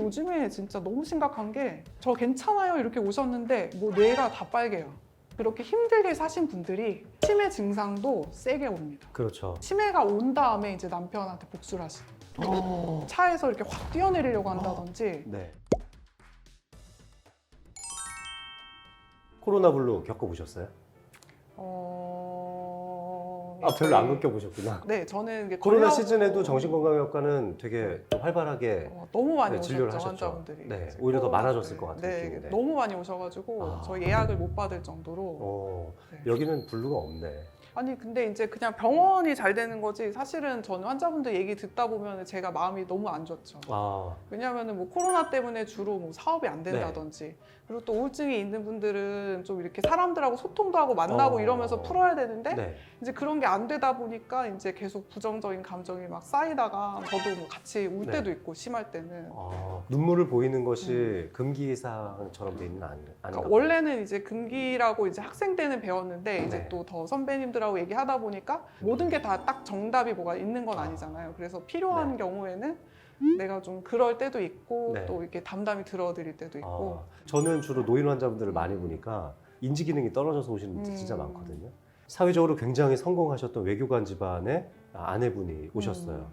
요즘에 진짜 너무 심각한 게 저 괜찮아요 이렇게 오셨는데 뭐 뇌가 다 빨개요. 그렇게 힘들게 사신 분들이 치매 증상도 세게 옵니다. 그렇죠. 치매가 온 다음에 이제 남편한테 복수를 하시는 거예요. 차에서 이렇게 확 뛰어내리려고 한다든지. 네. 코로나 블루 겪어보셨어요? 별로 안 겪어보셨구나. 네, 저는 이게 코로나 걸려고- 시즌에도 정신건강의학과는 되게 좀 활발하게 너무 많이 진료를 오셨죠, 하셨죠. 환자분들이. 네, 이제 오히려 더 코로나 많아졌을 때. 것 같은 네, 느낌인데. 너무 많이 오셔가지고 저희 예약을 못 받을 정도로. 네. 여기는 블루가 없네. 아니 근데 이제 그냥 병원이 잘 되는 거지 사실은 저는 환자분들 얘기 듣다 보면 제가 마음이 너무 안 좋죠. 왜냐하면 뭐 코로나 때문에 주로 뭐 사업이 안 된다든지 그리고 또 우울증이 있는 분들은 좀 이렇게 사람들하고 소통도 하고 만나고 이러면서 풀어야 되는데 네. 이제 그런 게 안 되다 보니까 이제 계속 부정적인 감정이 막 쌓이다가 저도 뭐 같이 울 네. 때도 있고 심할 때는. 눈물을 보이는 것이 금기사항처럼 돼 있는 아닌가? 그러니까 원래는 이제 금기라고 이제 학생 때는 배웠는데 이제 네. 또 더 선배님들하고 얘기하다 보니까 모든 게 다 딱 정답이 뭐가 있는 건 아니잖아요. 그래서 필요한 네. 경우에는 내가 좀 그럴 때도 있고 네. 또 이렇게 담담히 들어드릴 때도 있고. 저는 주로 노인 환자분들을 많이 보니까 인지 기능이 떨어져서 오시는 분들 진짜 많거든요. 사회적으로 굉장히 성공하셨던 외교관 집안의 아내분이 오셨어요.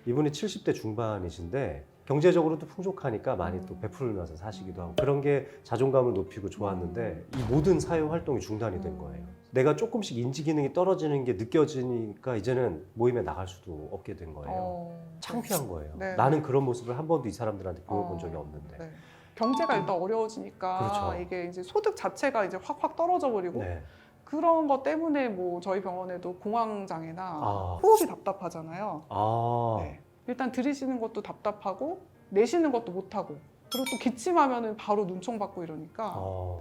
이분이 70대 중반이신데 경제적으로도 풍족하니까 많이 또 베풀면서 사시기도 하고 그런 게 자존감을 높이고 좋았는데 이 모든 사회 활동이 중단이 된 거예요. 내가 조금씩 인지 기능이 떨어지는 게 느껴지니까 이제는 모임에 나갈 수도 없게 된 거예요. 창피한 거예요. 네. 나는 그런 모습을 한 번도 이 사람들한테 보여본 적이 없는데. 네. 경제가 일단 어려워지니까 그렇죠. 이게 이제 소득 자체가 이제 확 떨어져 버리고 네. 그런 것 때문에 뭐 저희 병원에도 공황장애나 아. 호흡이 답답하잖아요. 아, 네. 일단 들이쉬는 것도 답답하고 내쉬는 것도 못하고 그리고 또 기침하면은 바로 눈총 받고 이러니까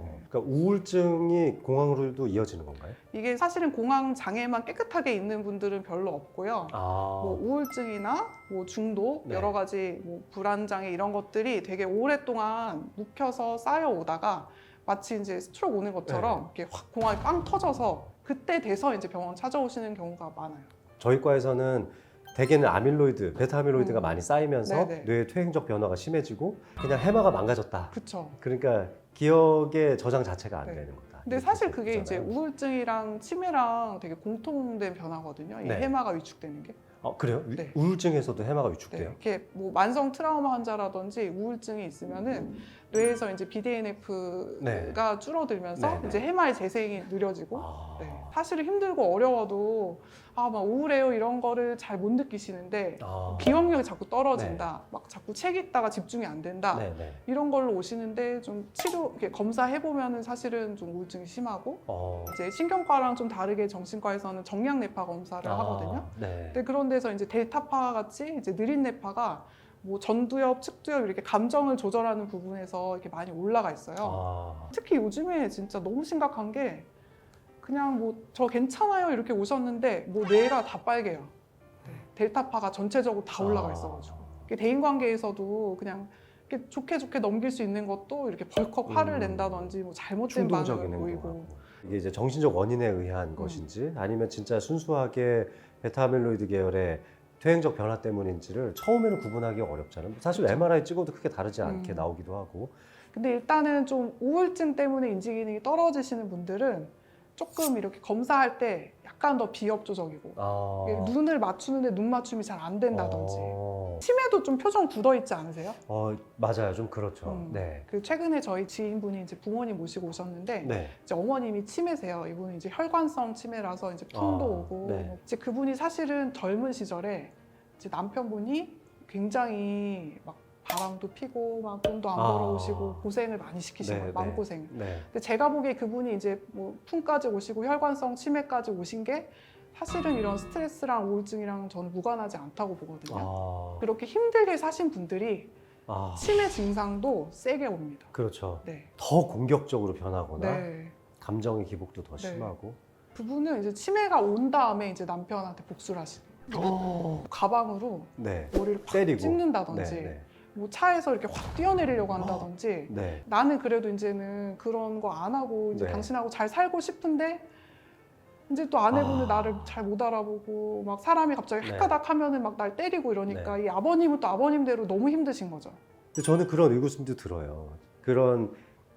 네. 그러니까 우울증이 공황으로도 이어지는 건가요? 이게 사실은 공황 장애만 깨끗하게 있는 분들은 별로 없고요. 뭐 우울증이나 뭐 중독 네. 여러 가지 뭐 불안 장애 이런 것들이 되게 오랫동안 묵혀서 쌓여 오다가 마치 이제 스트로크 오는 것처럼 이렇게 확 공황이 빵 터져서 그때 돼서 이제 병원 찾아오시는 경우가 많아요. 저희 과에서는 대개는 아밀로이드, 베타 아밀로이드가 많이 쌓이면서 네네. 뇌의 퇴행적 변화가 심해지고 그냥 해마가 망가졌다. 그렇죠. 그러니까 기억의 저장 자체가 안 네. 되는 거다. 근데 이렇게 사실 그게 이제 있잖아요. 우울증이랑 치매랑 되게 공통된 변화거든요. 이 네. 해마가 위축되는 게. 그래요? 네. 우울증에서도 해마가 네. 위축돼요? 이렇게 뭐 만성 트라우마 환자라든지 우울증이 있으면은 뇌에서 이제 BDNF가 줄어들면서 네, 네. 이제 해마의 재생이 느려지고. 아. 네. 사실 힘들고 어려워도 막 우울해요 이런 거를 잘 못 느끼시는데 기억력이 자꾸 떨어진다, 막 자꾸 책 읽다가 집중이 안 된다 네네. 이런 걸로 오시는데 좀 치료 이렇게 검사해 보면은 사실은 좀 우울증이 심하고 이제 신경과랑 좀 다르게 정신과에서는 정량 뇌파 검사를 하거든요. 네. 근데 그런 데서 이제 델타파 같이 이제 느린 뇌파가 뭐 전두엽, 측두엽 이렇게 감정을 조절하는 부분에서 이렇게 많이 올라가 있어요. 특히 요즘에 진짜 너무 심각한 게 그냥 뭐 저 괜찮아요 이렇게 오셨는데 뭐 뇌가 다 빨개요. 네. 델타파가 전체적으로 다 올라가 있어가지고 대인관계에서도 그냥 이렇게 좋게 넘길 수 있는 것도 이렇게 벌컥 화를 낸다든지 뭐 잘못된 반응을 충동적인 보이고. 행동하고 이게 이제 정신적 원인에 의한 것인지 아니면 진짜 순수하게 베타아밀로이드 계열의 퇴행적 변화 때문인지를 처음에는 구분하기 어렵잖아요. 사실 그렇죠. MRI 찍어도 크게 다르지 않게 나오기도 하고. 근데 일단은 좀 우울증 때문에 인지 기능이 떨어지시는 분들은 조금 이렇게 검사할 때 약간 더 비협조적이고 눈을 맞추는데 눈 맞춤이 잘 안 된다든지 치매도 좀 표정 굳어 있지 않으세요? 맞아요, 좀 그렇죠. 네. 그 최근에 저희 지인분이 이제 부모님 모시고 오셨는데 네. 이제 어머님이 치매세요. 이분은 이제 혈관성 치매라서 이제 풍도 오고 네. 이제 그분이 사실은 젊은 시절에 이제 남편분이 굉장히 막 바람도 피고 막 돈도 안 벌어오시고 고생을 많이 시키신 거예요. 마음고생. 네. 근데 제가 보기에 그분이 이제 뭐 풍까지 오시고 혈관성 치매까지 오신 게 사실은 이런 스트레스랑 우울증이랑 저는 무관하지 않다고 보거든요. 그렇게 힘들게 사신 분들이 치매 증상도 세게 옵니다. 그렇죠. 네. 더 공격적으로 변하거나 네. 감정의 기복도 더 네. 심하고. 그분은 이제 치매가 온 다음에 이제 남편한테 복수를 하시는 거예요. 가방으로 머리를 확 때리고. 찍는다든지 네. 뭐 차에서 이렇게 확 뛰어내리려고 한다든지 네. 나는 그래도 이제는 그런 거 안 하고 이제 네. 당신하고 잘 살고 싶은데 이제 또 아내분은 나를 잘 못 알아보고 막 사람이 갑자기 헷가닥 하면은 막 날 때리고 이러니까 이 아버님은 또 아버님대로 너무 힘드신 거죠. 근데 저는 그런 의구심도 들어요. 그런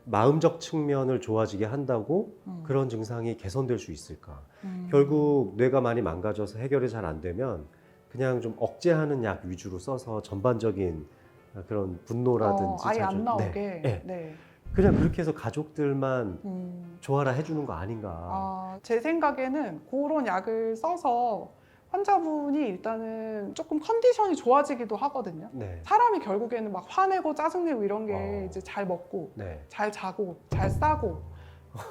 마음적 측면을 좋아지게 한다고 그런 증상이 개선될 수 있을까? 결국 뇌가 많이 망가져서 해결이 잘 안 되면 그냥 좀 억제하는 약 위주로 써서 전반적인 그런 분노라든지 아예 안 자존- 나오게. 네. 네. 그냥 그렇게 해서 가족들만 좋아라 해주는 거 아닌가. 제 생각에는 그런 약을 써서 환자분이 일단은 조금 컨디션이 좋아지기도 하거든요. 네. 사람이 결국에는 막 화내고 짜증내고 이런 게 어. 이제 잘 먹고 네. 잘 자고 잘 싸고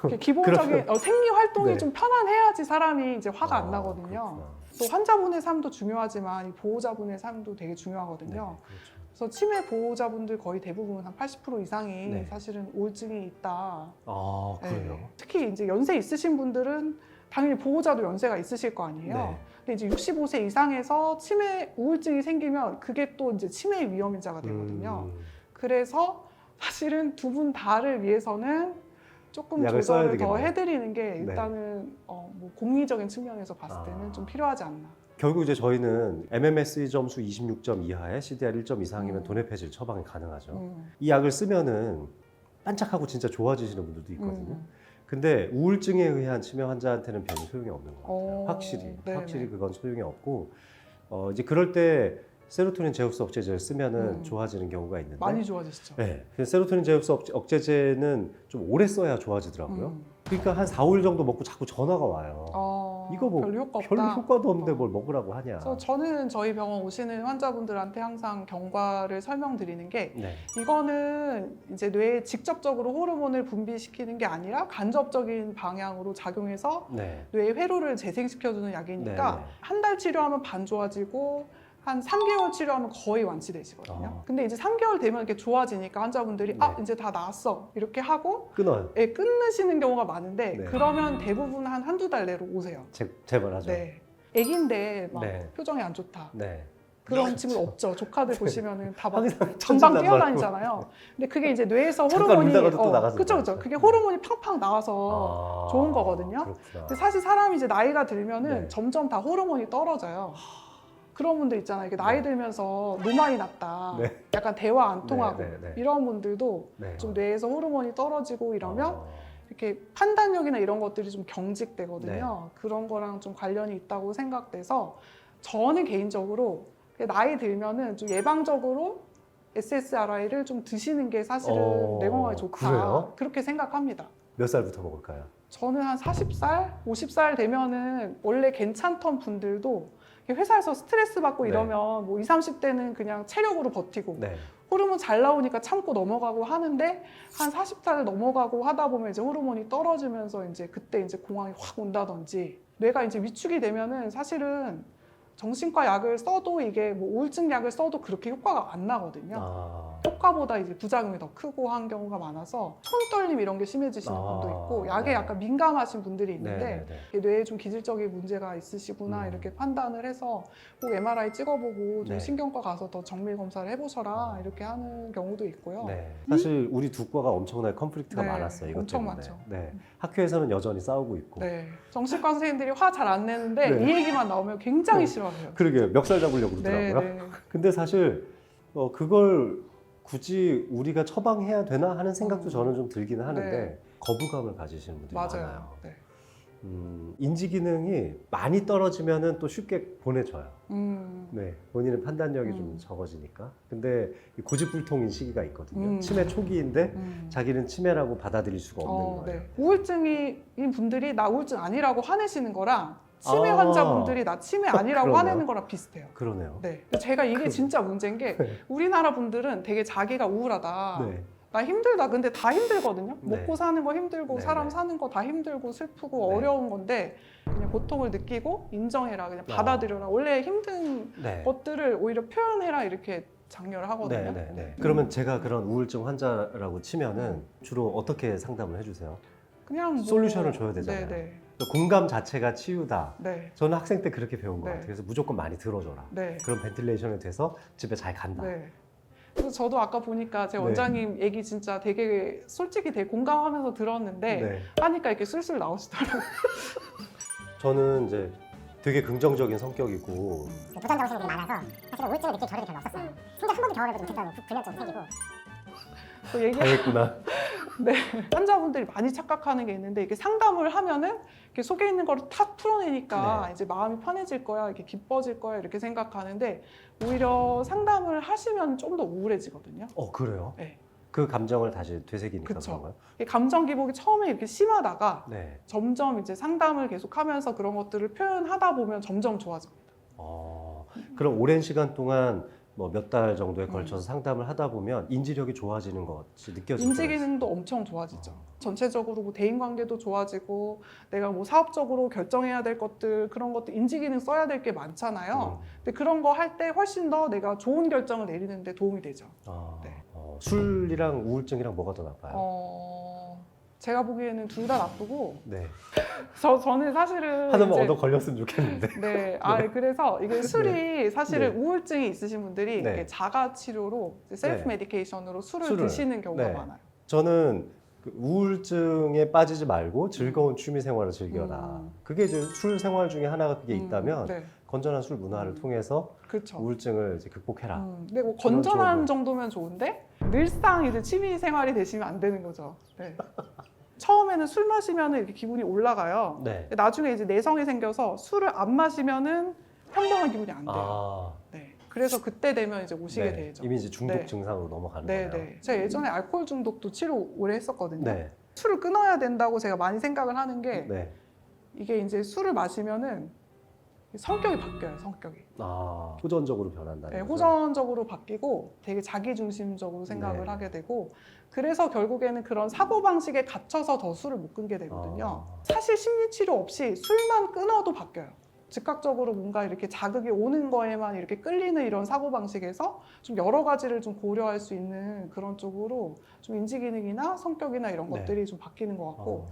이렇게 기본적인 생리 활동이 네. 좀 편안해야지 사람이 이제 화가 안 나거든요. 그렇구나. 또 환자분의 삶도 중요하지만 이 보호자분의 삶도 되게 중요하거든요. 네, 그렇죠. 그래서 치매 보호자분들 거의 대부분 한 80% 이상이 네. 사실은 우울증이 있다. 아, 그래요? 네. 특히 이제 연세 있으신 분들은 당연히 보호자도 연세가 있으실 거 아니에요. 네. 근데 이제 65세 이상에서 치매 우울증이 생기면 그게 또 이제 치매 위험인자가 되거든요. 그래서 사실은 두 분 다를 위해서는 조금 약을 써야 조절을 더 되겠네요. 해드리는 게 일단은 뭐 공리적인 측면에서 봤을 때는 좀 필요하지 않나. 결국 이제 저희는 MMSE 점수 26점 이하에 CDR 1점 이상이면 도내 폐질 처방이 가능하죠. 이 약을 쓰면은 반짝하고 진짜 좋아지시는 분들도 있거든요. 근데 우울증에 의한 치매 환자한테는 별로 소용이 없는 것 같아요. 확실히 그건 소용이 없고 이제 그럴 때 세로토닌 제흡수 억제제를 쓰면은 좋아지는 경우가 있는데 많이 좋아지시죠. 네, 세로토닌 제흡수 억제제는 좀 오래 써야 좋아지더라고요. 그러니까 한 4, 5일 정도 먹고 자꾸 전화가 와요. 이거 뭐 별로 효과 없다. 별로 효과도 없는데 뭘 먹으라고 하냐. 그래서 저는 저희 병원 오시는 환자분들한테 항상 경과를 설명드리는 게 이거는 이제 뇌에 직접적으로 호르몬을 분비시키는 게 아니라 간접적인 방향으로 작용해서 뇌의 회로를 재생시켜주는 약이니까 한 달 치료하면 반 좋아지고 한 3개월 치료하면 거의 완치되시거든요. 근데 이제 3개월 되면 이렇게 좋아지니까 환자분들이 이제 다 나았어 이렇게 하고 끊어요. 끊으시는 경우가 많은데 그러면 대부분 한 한두 달 내로 오세요. 제발 하죠. 애기인데 막 표정이 안 좋다. 그런 친구 없죠. 조카들 보시면은 다 막 항상 전방 뛰어다니잖아요. 근데 그게 이제 뇌에서 호르몬이 그쵸. 그게 호르몬이 팡팡 나와서 좋은 거거든요. 근데 사실 사람이 이제 나이가 들면은 점점 다 호르몬이 떨어져요. 그런 분들 있잖아요. 이렇게 나이 들면서 노말이 났다. 약간 대화 안 통하고 이런 분들도 좀 뇌에서 호르몬이 떨어지고 이러면 이렇게 판단력이나 이런 것들이 좀 경직되거든요. 그런 거랑 좀 관련이 있다고 생각돼서 저는 개인적으로 나이 들면은 좀 예방적으로 SSRI를 좀 드시는 게 사실은 뇌 건강에 좋다. 그래요? 그렇게 생각합니다. 몇 살부터 먹을까요? 저는 한 40살, 50살 되면은 원래 괜찮던 분들도 회사에서 스트레스 받고 이러면 뭐 20, 30대는 그냥 체력으로 버티고 호르몬 잘 나오니까 참고 넘어가고 하는데 한 40살 넘어가고 하다 보면 이제 호르몬이 떨어지면서 이제 그때 이제 공황이 확 온다든지 뇌가 이제 위축이 되면은 사실은 정신과 약을 써도 이게 뭐 우울증 약을 써도 그렇게 효과가 안 나거든요. 효과보다 이제 부작용이 더 크고 한 경우가 많아서 손떨림 이런 게 심해지시는 분도 있고 약에 약간 민감하신 분들이 있는데 뇌에 좀 기질적인 문제가 있으시구나 이렇게 판단을 해서 꼭 MRI 찍어보고 좀 신경과 가서 더 정밀 검사를 해보셔라 이렇게 하는 경우도 있고요. 사실 우리 두 과가 엄청나게 컨플릭트가 많았어요. 이것 엄청 때문에. 많죠. 학교에서는 여전히 싸우고 있고. 정신과 선생님들이 화 잘 안 내는데 이 얘기만 나오면 굉장히 싫어해요. 그러게요. 멱살 잡으려고 그러더라고요. 근데 사실 그걸 굳이 우리가 처방해야 되나 하는 생각도 저는 좀 들기는 하는데 거부감을 가지시는 분들이 많아요. 인지 기능이 많이 떨어지면은 또 쉽게 보내줘요. 본인의 판단력이 좀 적어지니까. 근데 고집불통인 시기가 있거든요. 치매 초기인데 자기는 치매라고 받아들일 수가 없는 거예요. 우울증인 분들이 나 우울증 아니라고 화내시는 거랑 치매 환자분들이 나 치매 아니라고 화내는 거랑 비슷해요. 그러네요. 제가 이게 진짜 문제인 게 우리나라 분들은 되게 자기가 우울하다. 나 힘들다. 근데 다 힘들거든요. 먹고 사는 거 힘들고 사람 사는 거 다 힘들고 슬프고 어려운 건데 그냥 고통을 느끼고 인정해라. 그냥 받아들여라. 원래 힘든 것들을 오히려 표현해라 이렇게 장려를 하거든요. 그러면 제가 그런 우울증 환자라고 치면은 주로 어떻게 상담을 해주세요? 그냥 뭐 솔루션을 줘야 되잖아요. 공감 자체가 치유다. 저는 학생 때 그렇게 배운 것 같아요. 그래서 무조건 많이 들어줘라. 그런 벤틸레이션이 돼서 집에 잘 간다. 그래서 저도 아까 보니까 제 원장님 얘기 진짜 되게 솔직히 되게 공감하면서 들었는데 하니까 이렇게 술술 나오시더라고요. 저는 이제 되게 긍정적인 성격이고 부정적 의심들이 많아서 사실은 우울증을 느낄 겨를이 별로 없었어요. 심지어 한 번도 경험해보지 못했던 불면증도 생기고. 또 얘기 당했구나. 네. 환자분들이 많이 착각하는 게 있는데 이게 상담을 하면은 이렇게 속에 있는 거를 탁 풀어내니까 네. 이제 마음이 편해질 거야, 이렇게 기뻐질 거야 이렇게 생각하는데 오히려 상담을 하시면 좀 더 우울해지거든요. 그래요? 네. 그 감정을 다시 되새기니까 그쵸. 그런가요? 이게 감정 기복이 처음에 이렇게 심하다가 네. 점점 이제 상담을 계속하면서 그런 것들을 표현하다 보면 점점 좋아집니다. 그럼 오랜 시간 동안 뭐 몇 달 정도에 걸쳐서 상담을 하다 보면 인지력이 좋아지는 것이 느껴지죠. 인지 기능도 엄청 좋아지죠. 전체적으로 뭐 대인 관계도 좋아지고 내가 뭐 사업적으로 결정해야 될 것들 그런 것도 인지 기능 써야 될 게 많잖아요. 근데 그런 거 할 때 훨씬 더 내가 좋은 결정을 내리는데 도움이 되죠. 네. 술이랑 우울증이랑 뭐가 더 나빠요? 제가 보기에는 둘 다 나쁘고 네. 저는 사실은 하나만 이제 얻어 걸렸으면 좋겠는데. 네, 그래서 이게 술이 사실은 네. 우울증이 있으신 분들이 네. 이렇게 자가 치료로 셀프 네. 메디케이션으로 술을 술을. 드시는 경우가 네. 많아요. 저는 그 우울증에 빠지지 말고 즐거운 취미 생활을 즐겨라. 그게 이제 술 생활 중에 하나가 그게 있다면 네, 건전한 술 문화를 통해서 그렇죠. 우울증을 이제 극복해라. 근데 뭐 그런 건전한 쪽으로. 정도면 좋은데 늘상 이제 취미 생활이 되시면 안 되는 거죠. 네. 처음에는 술 마시면 이렇게 기분이 올라가요. 네. 나중에 이제 내성이 생겨서 술을 안 마시면은 평범한 기분이 안 돼요. 아, 네. 그래서 그때 되면 이제 오시게 네. 되죠. 이미 이제 중독 네. 증상으로 넘어가는 네, 거예요. 네. 제가 예전에 알코올 중독도 치료 오래 했었거든요. 네. 술을 끊어야 된다고 제가 많이 생각을 하는 게 네. 이게 이제 술을 마시면은 성격이 바뀌어요. 성격이. 호전적으로 변한다는 네, 거죠. 호전적으로 바뀌고 되게 자기중심적으로 생각을 네. 하게 되고 그래서 결국에는 그런 사고방식에 갇혀서 더 술을 못 끊게 되거든요. 사실 심리치료 없이 술만 끊어도 바뀌어요. 즉각적으로 뭔가 이렇게 자극이 오는 거에만 이렇게 끌리는 이런 사고방식에서 좀 여러 가지를 좀 고려할 수 있는 그런 쪽으로 좀 인지기능이나 성격이나 이런 네. 것들이 좀 바뀌는 것 같고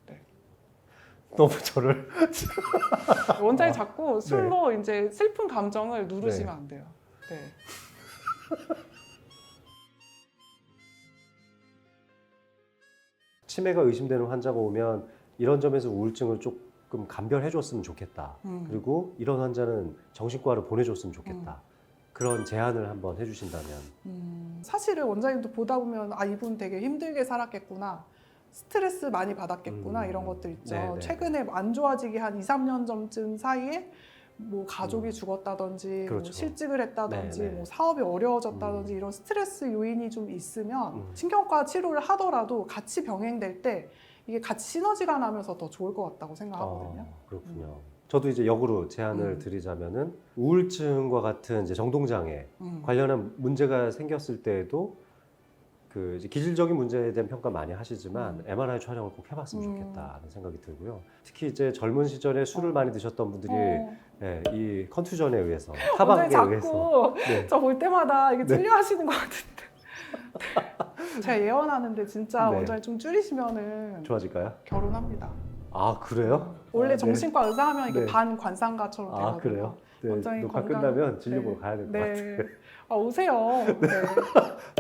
네. 너무 저를 원장이 자꾸 술로 이제 슬픈 감정을 누르시면 네. 안 돼요. 네. 치매가 의심되는 환자가 오면 이런 점에서 우울증을 조금 감별해줬으면 좋겠다. 그리고 이런 환자는 정신과로 보내줬으면 좋겠다. 그런 제안을 한번 해주신다면. 사실은 원장님도 보다 보면 이분 되게 힘들게 살았겠구나. 스트레스 많이 받았겠구나 이런 것들 있죠. 네네. 최근에 안 좋아지기 한 2, 3년 전쯤 사이에 뭐 가족이 죽었다든지 그렇죠. 뭐 실직을 했다든지 네네. 뭐 사업이 어려워졌다든지 이런 스트레스 요인이 좀 있으면 신경과 치료를 하더라도 같이 병행될 때 이게 같이 시너지가 나면서 더 좋을 것 같다고 생각하거든요. 그렇군요. 저도 이제 역으로 제안을 드리자면은 우울증과 같은 이제 정동장애 관련한 문제가 생겼을 때에도 그 이제 기질적인 문제에 대한 평가 많이 하시지만 MRI 촬영을 꼭 해봤으면 좋겠다는 생각이 들고요. 특히 이제 젊은 시절에 술을 많이 드셨던 분들이 네, 이 컨투전에 의해서 타박에 원장님 의해서 자꾸 네. 저 볼 때마다 이게 네. 틀려 하시는 것 같은데. 제가 예언하는데 진짜 네. 원장님 좀 줄이시면은 좋아질까요? 결혼합니다. 아 그래요? 원래 네. 정신과 의사 하면 이게 네. 반관상가처럼 되거든요. 그래요? 네, 원장님 녹화 건강- 끝나면 진료 네. 보러 가야 될 것 네. 같아요. 오세요. 네.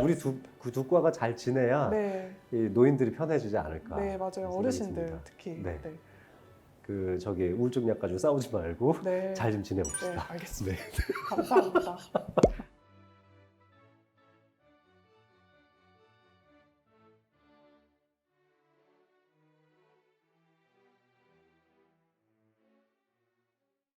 우리 두 과가 잘 지내야 네. 이 노인들이 편해지지 않을까. 네, 맞아요. 생각이 어르신들 듭니다. 특히. 네. 네. 그 저기 우울증 약 가지고 싸우지 말고 네. 잘 좀 네, 지내봅시다. 알겠습니다. 감사합니다.